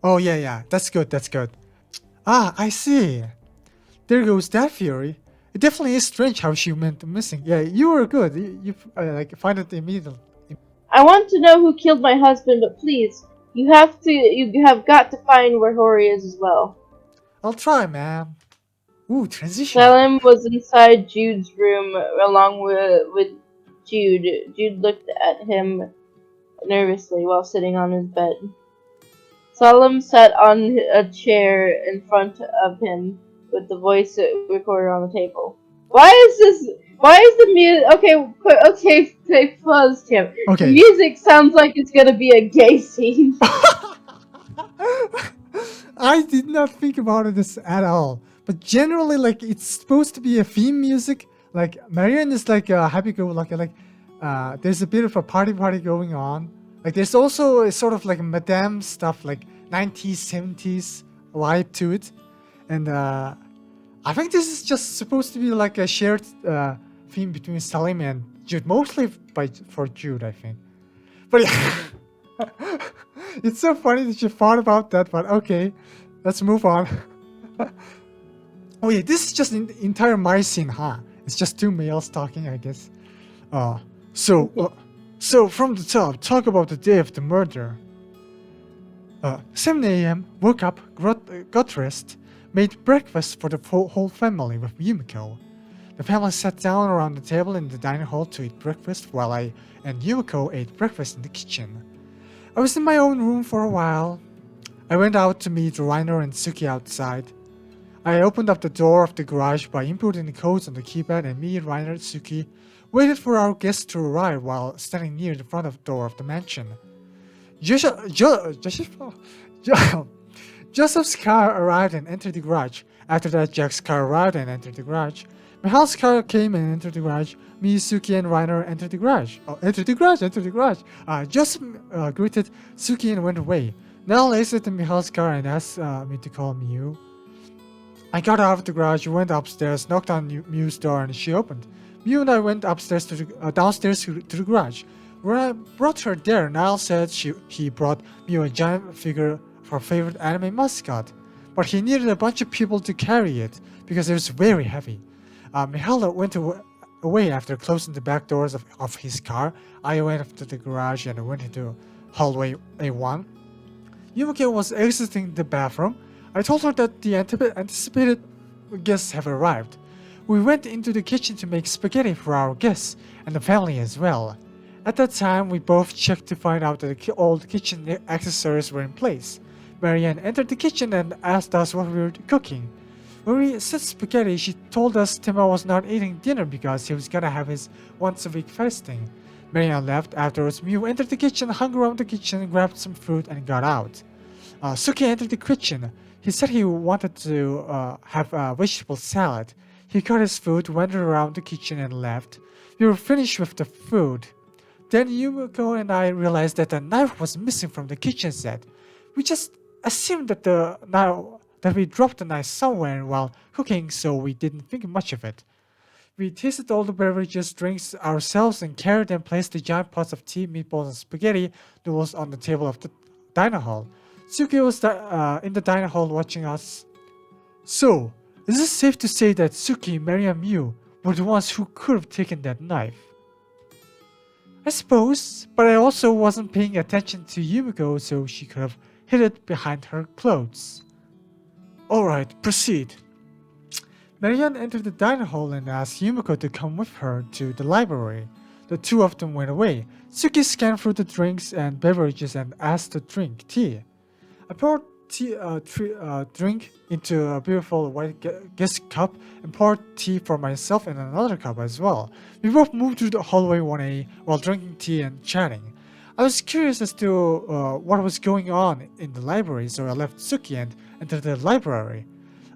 Oh yeah, yeah, that's good, that's good. Ah, I see. There goes that theory. It definitely is strange how she went missing. Yeah, you were good. You like find it immediately. I want to know who killed my husband, but please, you have got to find where Hori is as well. I'll try, man. Ooh, transition. Selim was inside Jude's room along with Jude. Jude looked at him nervously while sitting on his bed. Selim sat on a chair in front of him with the voice recorder on the table. Why is this? Why is the music? Okay, pause, Tim. The Okay. music sounds like it's gonna be a gay scene. I did not think about this at all. But generally, like it's supposed to be a theme music. Like Marion is like happy-go-lucky. Like there's a bit of a party going on. Like there's also a sort of like Madame stuff, like 90s, 70s vibe to it. And I think this is just supposed to be like a shared theme between Salim and Jude, mostly for Jude, I think. But yeah. It's so funny that you thought about that, but okay, let's move on. Oh yeah, this is just an entire my scene, huh? It's just two males talking, I guess. Uh, so, uh, so from the top, talk about the day of the murder. 7 a.m., woke up, got dressed, made breakfast for the whole family with Yumiko. The family sat down around the table in the dining hall to eat breakfast while I and Yumiko ate breakfast in the kitchen. I was in my own room for a while. I went out to meet Reiner and Suki outside. I opened up the door of the garage by inputting the codes on the keypad, and me, Reiner, and Suki waited for our guests to arrive while standing near the front of the door of the mansion. Joseph's car arrived and entered the garage. After that, Jack's car arrived and entered the garage. Mihal's car came and entered the garage. Me, Suki, and Reiner entered the garage. Entered the garage. Joseph greeted Suki and went away. Nell exited Mihal's car and asked me to call Miu. I got out of the garage, went upstairs, knocked on Miu's door, and she opened. Miu and I went upstairs downstairs to the garage. When I brought her there, Niall said he brought Miu a giant figure of her favorite anime mascot, but he needed a bunch of people to carry it because it was very heavy. Mihailo went away after closing the back doors of his car. I went up to the garage and went into hallway A1. Yumiko was exiting the bathroom. I told her that the anticipated guests have arrived. We went into the kitchen to make spaghetti for our guests and the family as well. At that time, we both checked to find out that all the kitchen accessories were in place. Marianne entered the kitchen and asked us what we were cooking. When we said spaghetti, she told us Tima was not eating dinner because he was gonna have his once-a-week fasting. Marianne left. Afterwards, Mew entered the kitchen, hung around the kitchen, grabbed some fruit, and got out. Suki entered the kitchen. He said he wanted to have a vegetable salad. He cut his food, wandered around the kitchen, and left. We were finished with the food. Then Yumiko and I realized that the knife was missing from the kitchen set. We just assumed that we dropped the knife somewhere while cooking, so we didn't think much of it. We tasted all the beverages, drinks ourselves, and carried and placed the giant pots of tea, meatballs, and spaghetti noodles on the table of the diner hall. Suki was in the diner hall watching us. So, is it safe to say that Suki, Mary, and Mew were the ones who could have taken that knife? I suppose, but I also wasn't paying attention to Yumiko, so she could have hid it behind her clothes. Alright, proceed. Marianne entered the diner hall and asked Yumiko to come with her to the library. The two of them went away. Suki scanned through the drinks and beverages and asked to drink tea. I poured drink into a beautiful white guest cup and poured tea for myself in another cup as well. We both moved through the hallway 1A while drinking tea and chatting. I was curious as to what was going on in the library, so I left Suki and entered the library.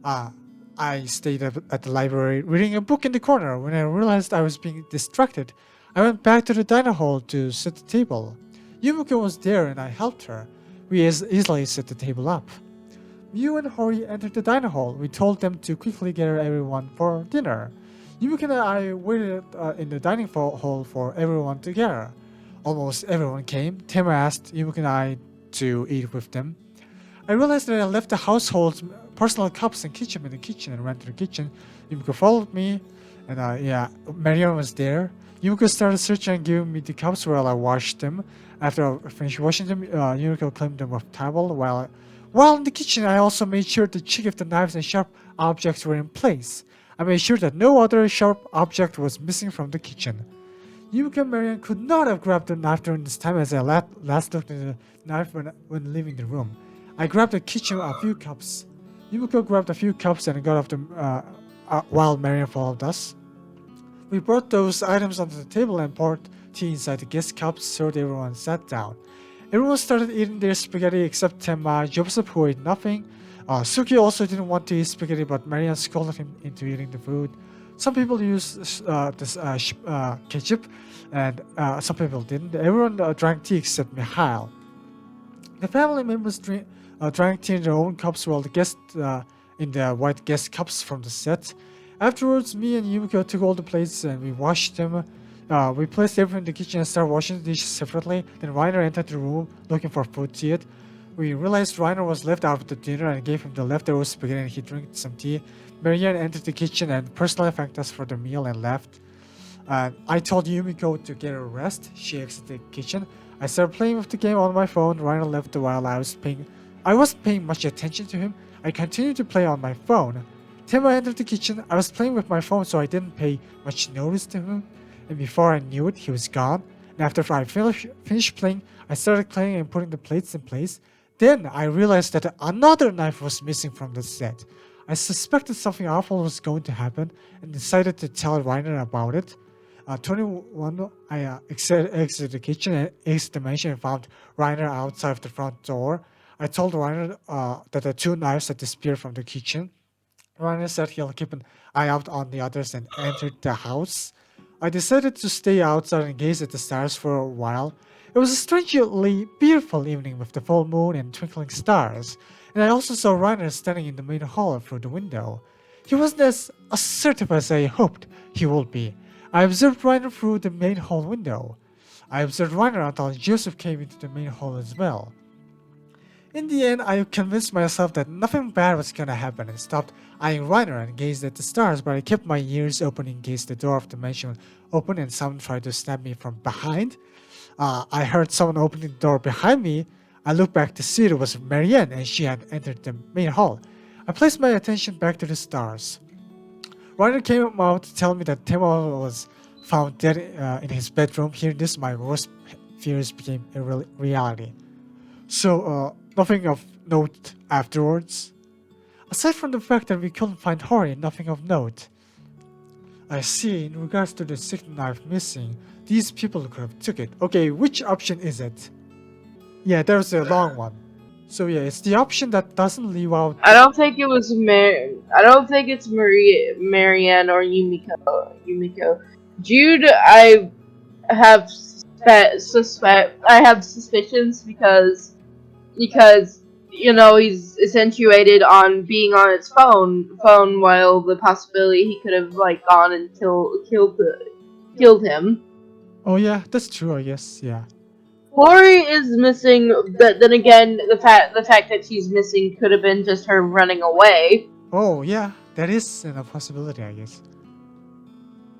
I stayed at the library reading a book in the corner. When I realized I was being distracted, I went back to the diner hall to set the table. Yumiko was there and I helped her. We easily set the table up. Mew and Hori entered the diner hall. We told them to quickly gather everyone for dinner. Yumiko and I waited in the dining hall for everyone to gather. Almost everyone came. Tema asked Yumuka and I to eat with them. I realized that I left the household's personal cups and kitchen in the kitchen and ran to the kitchen. Yumuka followed me, and yeah, Marion was there. Yumuka started searching and giving me the cups while I washed them. After I finished washing them, Yumuka cleaned them with towel. While in the kitchen, I also made sure to check if the knives and sharp objects were in place. I made sure that no other sharp object was missing from the kitchen. Yumuka and Marion could not have grabbed the knife during this time as I last looked at the knife when leaving the room. I grabbed the kitchen a few cups. Yumuko grabbed a few cups and got off them while Marion followed us. We brought those items onto the table and poured tea inside the guest cups so that everyone sat down. Everyone started eating their spaghetti except Temma, Joseph who ate nothing. Suki also didn't want to eat spaghetti, but Marion scolded him into eating the food. Some people used ketchup, and some people didn't. Everyone drank tea except Mihail. The family members drank tea in their own cups while the guests in the white guest cups from the set. Afterwards, me and Yumiko took all the plates and we washed them. We placed everything in the kitchen and started washing the dishes separately. Then Reiner entered the room looking for food to eat. We realized Reiner was left out of the dinner and gave him the leftover spaghetti and he drank some tea. Marianne entered the kitchen and personally thanked us for the meal and left. I told Yumiko to get a rest. She exited the kitchen. I started playing with the game on my phone. Reiner left while I wasn't paying much attention to him. I continued to play on my phone. Tema entered the kitchen. I was playing with my phone, so I didn't pay much notice to him. And before I knew it, he was gone. And after I finished playing, I started cleaning and putting the plates in place. Then I realized that another knife was missing from the set. I suspected something awful was going to happen and decided to tell Reiner about it. 21, I exited the kitchen and exited the mansion and found Reiner outside of the front door. I told Reiner that the two knives had disappeared from the kitchen. Reiner said he'll keep an eye out on the others and entered the house. I decided to stay outside and gaze at the stars for a while. It was a strangely beautiful evening with the full moon and twinkling stars, and I also saw Reiner standing in the main hall through the window. He wasn't as assertive as I hoped he would be. I observed Reiner through the main hall window. I observed Reiner until Joseph came into the main hall as well. In the end, I convinced myself that nothing bad was gonna happen and stopped eyeing Reiner and gazed at the stars, but I kept my ears open in case the door of the mansion opened and someone tried to stab me from behind. I heard someone opening the door behind me. I looked back to see it was Marianne and she had entered the main hall. I placed my attention back to the stars. Reiner came out to tell me that Tema was found dead in his bedroom. Hearing this, my worst fears became a reality. So, nothing of note afterwards. Aside from the fact that we couldn't find Hori, nothing of note. I see, in regards to the second knife missing, these people could have took it. Okay, which option is it? Yeah, there's a long one. So yeah, it's the option that doesn't leave out. I don't think it was I don't think it's Marianne or Yumiko. Jude, I have I have suspicions because he's accentuated on being on his phone while the possibility he could have like gone and killed him. Oh yeah, that's true. I guess. Yeah. Hori is missing, but then again, the fact that she's missing could have been just her running away. Oh yeah, that is a possibility. I guess.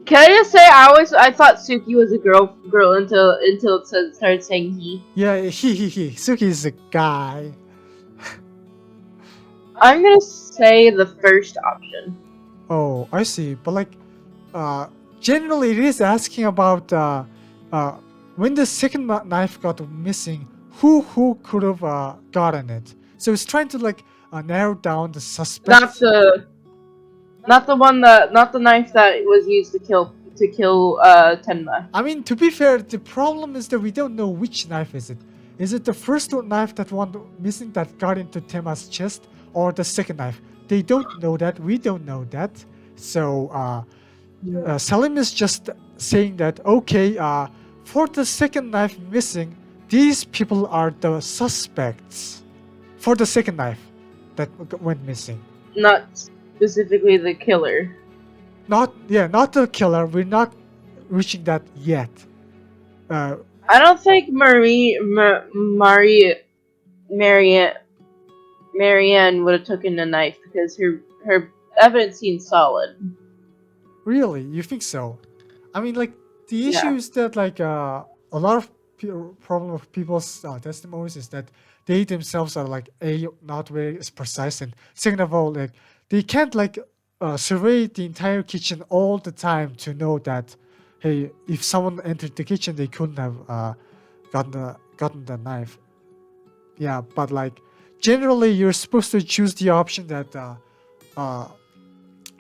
Can I just say I thought Suki was a girl until it started saying he. Yeah, he. Suki is a guy. I'm gonna say the first option. Oh, I see. But like, generally, it is asking about when the second knife got missing, who could have gotten it. So it's trying to like narrow down the suspect. Not the knife that was used to kill Tenma. I mean, to be fair, the problem is that we don't know which knife is it. Is it the first knife that one missing that got into Tema's chest, or the second knife? They don't know that. We don't know that. So Salim is just saying that okay, for the second knife missing, these people are the suspects for the second knife that went missing. Not specifically the killer. Not the killer. We're not reaching that yet. I I don't think Marianne Marianne would have taken the knife because her evidence seems solid. Really? You think so? I mean, like, the issue Yeah. is that, like, a lot of problem of people's testimonies is that they themselves are, like, A, not very precise, and second of all, like, they can't, like, survey the entire kitchen all the time to know that, hey, if someone entered the kitchen, they couldn't have gotten the knife. Yeah, but, like, generally, you're supposed to choose the option that uh,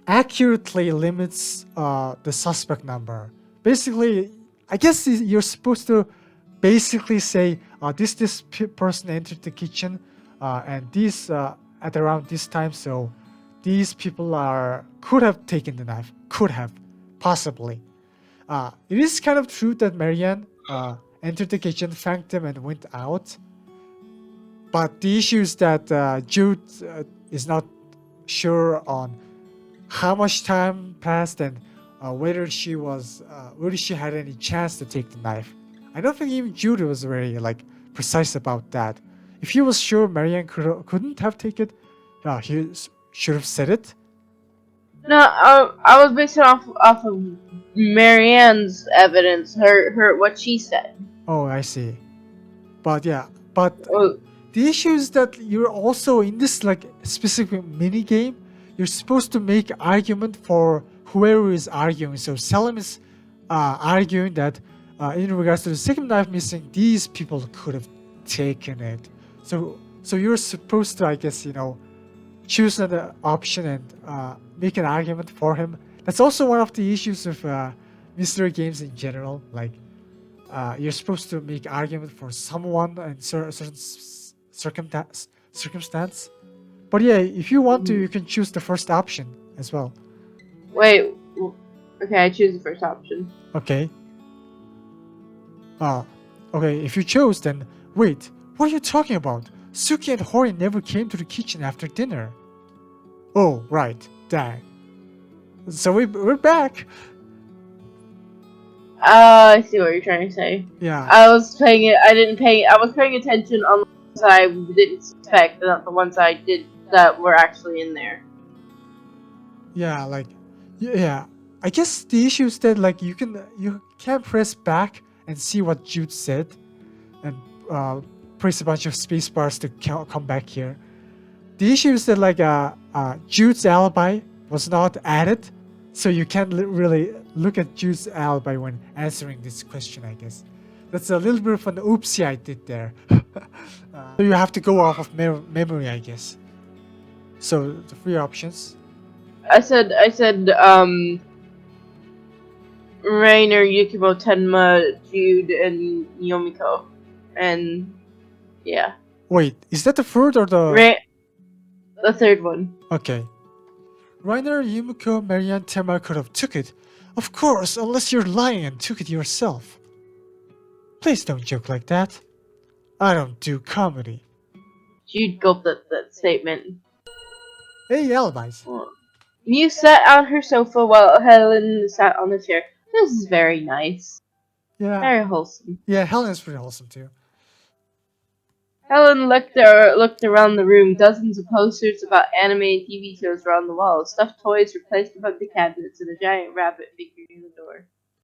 accurately limits the suspect number. Basically, I guess you're supposed to basically say this person entered the kitchen and this at around this time, so these people are could have taken the knife, could have possibly. It is kind of true that Marianne entered the kitchen, thanked them, and went out. But the issue is that Jude is not sure on how much time passed and whether she had any chance to take the knife. I don't think even Judy was very like precise about that. If he was sure Marianne couldn't have taken it, he should have said it. No, I was basing off of Marianne's evidence, her what she said. Oh, I see. But yeah, but Oh, the issue is that you're also in this like specific mini game. You're supposed to make argument for whoever is arguing. So Selim is arguing that in regards to the second knife missing, these people could have taken it. So you're supposed to, I guess, choose an option and make an argument for him. That's also one of the issues of mystery games in general. Like you're supposed to make argument for someone in certain circumstance. But yeah, if you want to, you can choose the first option as well. wait. Okay, I choose the first option. Okay. Uh, okay, if you chose, then wait, what are you talking about? Suki and Hori never came to the kitchen after dinner. Oh, right, dang. So we're back. I see what you're trying to say. Yeah, I was paying it. I didn't pay. I was paying attention on the ones I didn't suspect, not the ones I did that were actually in there. yeah, like, yeah. I guess the issue is that like you can press back and see what Jude said, and press a bunch of space bars to come back here. The issue is that like Jude's alibi was not added, so you can't really look at Jude's alibi when answering this question. I guess that's a little bit of an oopsie I did there. So you have to go off of memory, I guess. So the three options. I said, Rainer, Yukimo, Tenma, Jude, and Yomiko. And, yeah. Wait, is that the third or the? Ra- the third one. Okay. Rainer, Yumiko, Marianne, Tema could have took it. Of course, unless you're lying and took it yourself. Please don't joke like that. I don't do comedy. Jude gulped at that statement. Hey, alibis. Mew sat on her sofa while Helen sat on the chair. This is very nice. Yeah, Very wholesome. yeah, Helen's pretty wholesome too. Helen looked around the room. Dozens of posters about anime and TV shows were on the walls. Stuffed toys were placed above the cabinets, and a giant rabbit figure near the door.